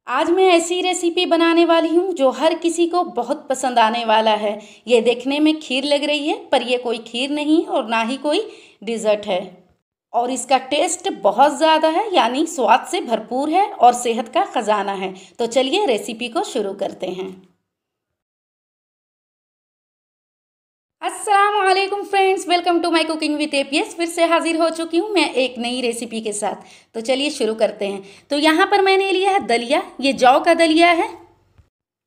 आज मैं ऐसी रेसिपी बनाने वाली हूँ जो हर किसी को बहुत पसंद आने वाला है। ये देखने में खीर लग रही है पर ये कोई खीर नहीं और ना ही कोई डिज़र्ट है। और इसका टेस्ट बहुत ज़्यादा है, यानी स्वाद से भरपूर है और सेहत का ख़जाना है। तो चलिए रेसिपी को शुरू करते हैं। अस्सलामुअलैकुम friends, welcome to my cooking with APS. फिर से हाजिर हो चुकी हूँ मैं एक नई रेसिपी के साथ। तो चलिए शुरू करते हैं। तो यहाँ पर मैंने लिया है दलिया, ये जौ का दलिया है।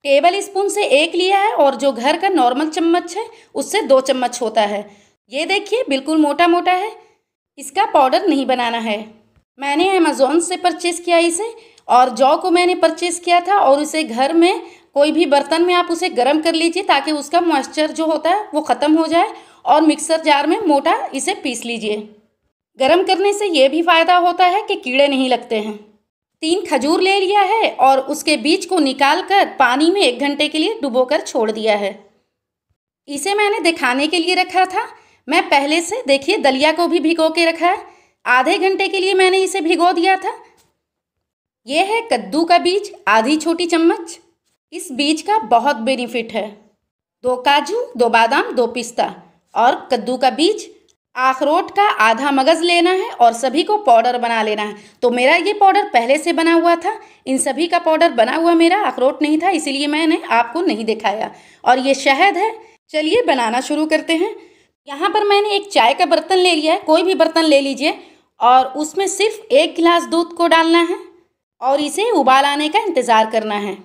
टेबल स्पून से एक लिया है और जो घर का नॉर्मल चम्मच है उससे 2 चम्मच होता है। ये देखिए बिल्कुल मोटा मोटा है। इसका पाउडर नहीं बनाना है। मैंने अमेज़ॉन से परचेज़ किया इसे, और जौ को मैंने परचेज़ किया था और इसे घर में कोई भी बर्तन में आप उसे गर्म कर लीजिए ताकि उसका मॉइस्चर जो होता है वो ख़त्म हो जाए, और मिक्सर जार में मोटा इसे पीस लीजिए। गर्म करने से ये भी फ़ायदा होता है कि कीड़े नहीं लगते हैं। 3 खजूर ले लिया है और उसके बीज को निकाल कर पानी में 1 घंटे के लिए डुबोकर छोड़ दिया है। इसे मैंने दिखाने के लिए रखा था। मैं पहले से देखिए दलिया को भी भिगो के रखा है। आधे घंटे के लिए मैंने इसे भिगो दिया था। ये है कद्दू का बीज, आधी छोटी चम्मच। इस बीज का बहुत बेनिफिट है। 2 काजू, 2 बादाम, 2 पिस्ता और कद्दू का बीज। अखरोट का आधा मगज़ लेना है और सभी को पाउडर बना लेना है। तो मेरा ये पाउडर पहले से बना हुआ था। इन सभी का पाउडर बना हुआ मेरा, अखरोट नहीं था इसीलिए मैंने आपको नहीं दिखाया। और ये शहद है। चलिए बनाना शुरू करते हैं। यहाँ पर मैंने एक चाय का बर्तन ले लिया है, कोई भी बर्तन ले लीजिए, और उसमें सिर्फ 1 गिलास दूध को डालना है और इसे उबाल आने का इंतज़ार करना है।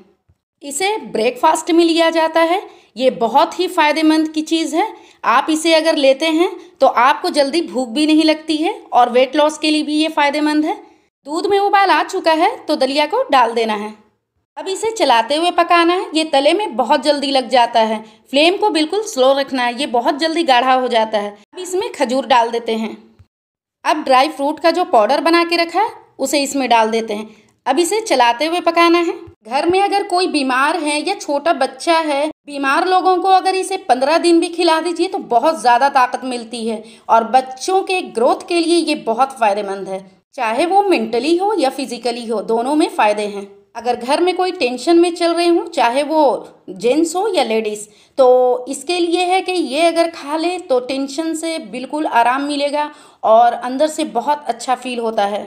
इसे ब्रेकफास्ट में लिया जाता है। ये बहुत ही फ़ायदेमंद की चीज़ है। आप इसे अगर लेते हैं तो आपको जल्दी भूख भी नहीं लगती है और वेट लॉस के लिए भी ये फ़ायदेमंद है। दूध में उबाल आ चुका है तो दलिया को डाल देना है। अब इसे चलाते हुए पकाना है। ये तले में बहुत जल्दी लग जाता है। फ्लेम को बिल्कुल स्लो रखना है, ये बहुत जल्दी गाढ़ा हो जाता है। अब इसमें खजूर डाल देते हैं। अब ड्राई फ्रूट का जो पाउडर बना के रखा है उसे इसमें डाल देते हैं। अब इसे चलाते हुए पकाना है। घर में अगर कोई बीमार है या छोटा बच्चा है, बीमार लोगों को अगर इसे 15 दिन भी खिला दीजिए तो बहुत ज़्यादा ताकत मिलती है और बच्चों के ग्रोथ के लिए ये बहुत फ़ायदेमंद है। चाहे वो मेंटली हो या फिजिकली हो, दोनों में फ़ायदे हैं। अगर घर में कोई टेंशन में चल रहे हों, चाहे वो जेंट्स हो या लेडीज़, तो इसके लिए है कि ये अगर खा ले तो टेंशन से बिल्कुल आराम मिलेगा और अंदर से बहुत अच्छा फील होता है।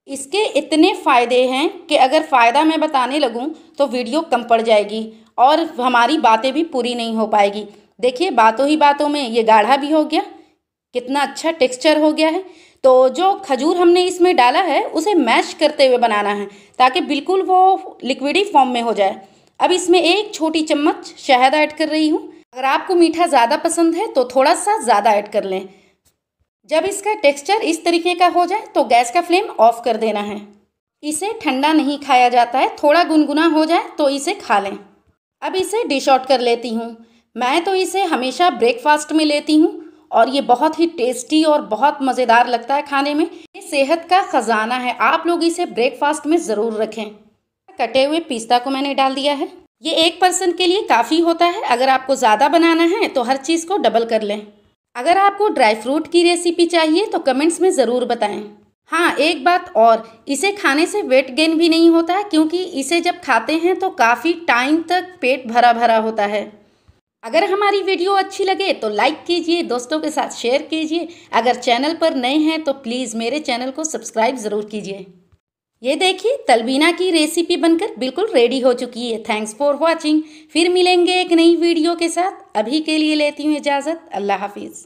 इसके इतने फ़ायदे हैं कि अगर फ़ायदा मैं बताने लगूं तो वीडियो कम पड़ जाएगी और हमारी बातें भी पूरी नहीं हो पाएगी। देखिए बातों ही बातों में ये गाढ़ा भी हो गया, कितना अच्छा टेक्सचर हो गया है। तो जो खजूर हमने इसमें डाला है उसे मैश करते हुए बनाना है ताकि बिल्कुल वो लिक्विडी फॉर्म में हो जाए। अब इसमें 1 छोटी चम्मच शहद ऐड कर रही हूँ। अगर आपको मीठा ज़्यादा पसंद है तो थोड़ा सा ज़्यादा ऐड कर लें। जब इसका टेक्सचर इस तरीके का हो जाए तो गैस का फ्लेम ऑफ कर देना है। इसे ठंडा नहीं खाया जाता है, थोड़ा गुनगुना हो जाए तो इसे खा लें। अब इसे डिश आउट कर लेती हूँ। मैं तो इसे हमेशा ब्रेकफास्ट में लेती हूँ और ये बहुत ही टेस्टी और बहुत मज़ेदार लगता है खाने में। ये सेहत का ख़जाना है, आप लोग इसे ब्रेकफास्ट में ज़रूर रखें। कटे हुए पिस्ता को मैंने डाल दिया है। ये 1 पर्सन के लिए काफ़ी होता है। अगर आपको ज़्यादा बनाना है तो हर चीज़ को डबल कर लें। अगर आपको ड्राई फ्रूट की रेसिपी चाहिए तो कमेंट्स में ज़रूर बताएं। हाँ, एक बात और, इसे खाने से वेट गेन भी नहीं होता है क्योंकि इसे जब खाते हैं तो काफ़ी टाइम तक पेट भरा भरा होता है। अगर हमारी वीडियो अच्छी लगे तो लाइक कीजिए, दोस्तों के साथ शेयर कीजिए। अगर चैनल पर नए हैं तो प्लीज़ मेरे चैनल को सब्सक्राइब ज़रूर कीजिए। ये देखिए तलबीना की रेसिपी बनकर बिल्कुल रेडी हो चुकी है। Thanks for watching. फिर मिलेंगे एक नई वीडियो के साथ। अभी के लिए लेती हूँ इजाज़त। अल्लाह हाफिज़।